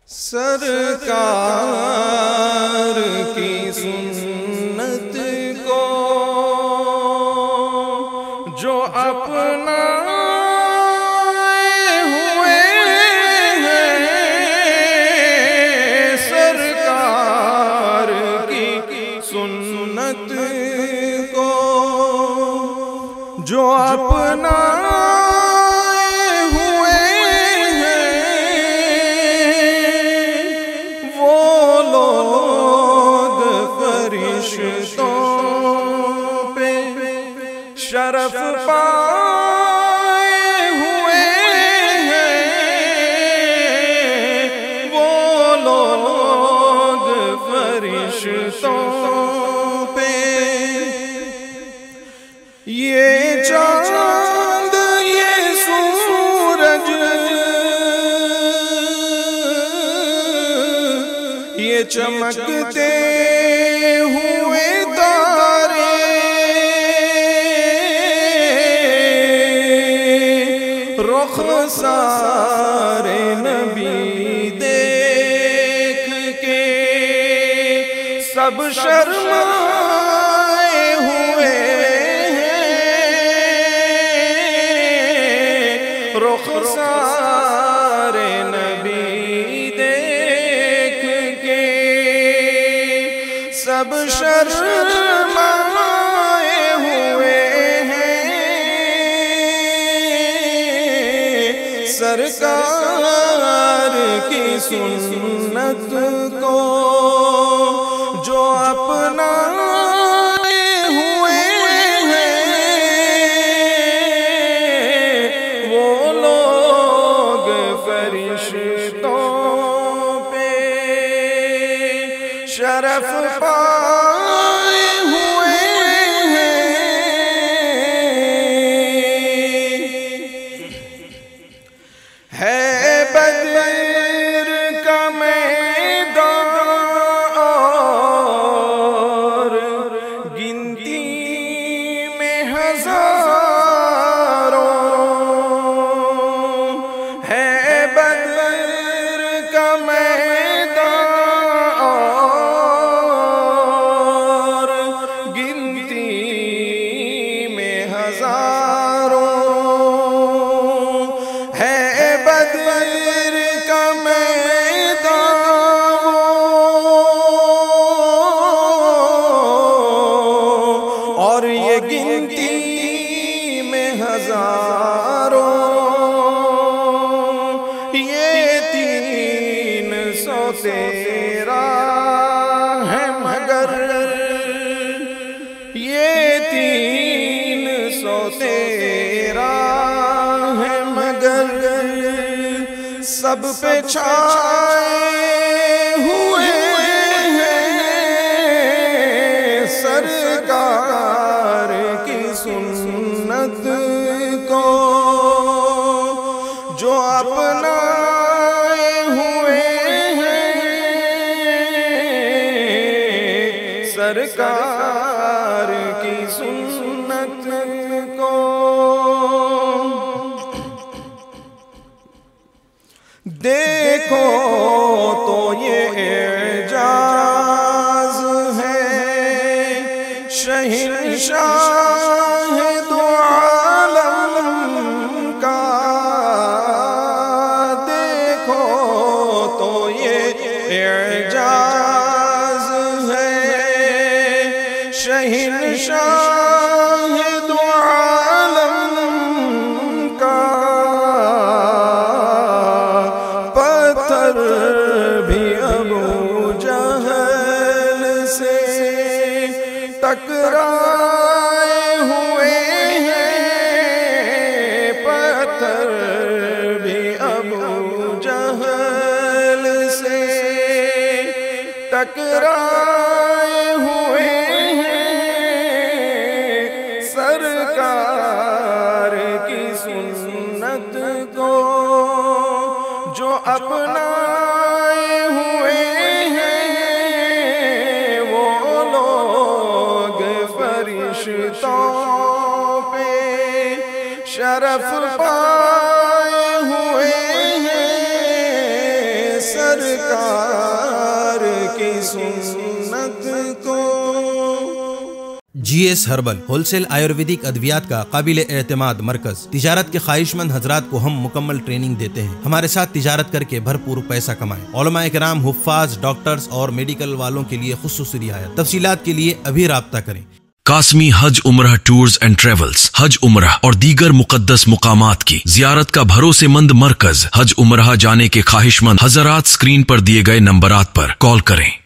सरकार की सुन्नत को जो अपनाए हुए हैं, सरकार की सुन्नत को जो अपनाए हुए हैं, वो लोग फरिश्तों पे शरफ पाए हुए हैं, वो लोग फरिश्तों पे। ये चांद ये सूरज ये चमकते हुए तारे, रुख सारे नबी देख के सब शर्माए हुए हैं, रुख सारे नबी देख के सब शर्माए हुए हैं। सरकार की सुन्नत को जो अपनाए हुए हैं, वो लोग फरिश्तों पे शरफ पाए हुए हैं। है बदर का मैदान और गिनती में हजारों, है बदर का मैदान और गिनती में हजारों, है बदर का मैदान और ये गिनती में हजारों, ये 313 है मगर, ये 313 है मगर, सब पे छाए हुए हैं। सरकार की सुन्नत को जो अपनाए हुए हैं, सरकार की सुन्नत को देखो तो ये एजाज है शहंशाह दो आलम का। देखो तो ये एजाज है शहंशाह दो आलम का। पत्थर भी अबू जहल से टकराए हुए हैं, पत्थर भी अबू जहल से टकराए हुए हैं। सरकार की सुन्नत को जो अपनाए हुए हैं, वो लोग फरिश्तों पे शरफ पाए हुए हैं। सरकार की सुन्नत को। GS हर्बल होलसेल आयुर्वेदिक अद्वियात का काबिल एतमाद मरकज। तिजारत के ख्वाहिशमंद हजरात को हम मुकम्मल ट्रेनिंग देते हैं। हमारे साथ तिजारत करके भरपूर पैसा कमाएं। उलमा इकराम, हुफ्फाज, डॉक्टर्स और मेडिकल वालों के लिए खुसूसी रियायत। तफसीलात के लिए अभी राब्ता करें। कासमी हज उम्रह टूर्स एंड ट्रेवल्स हज उम्रह और दीगर मुकद्दस मुकामात की जियारत का भरोसेमंद मरकज। हज उम्रह जाने के ख्वाहिशमंद हजरात स्क्रीन पर दिए गए नंबरात पर कॉल करें।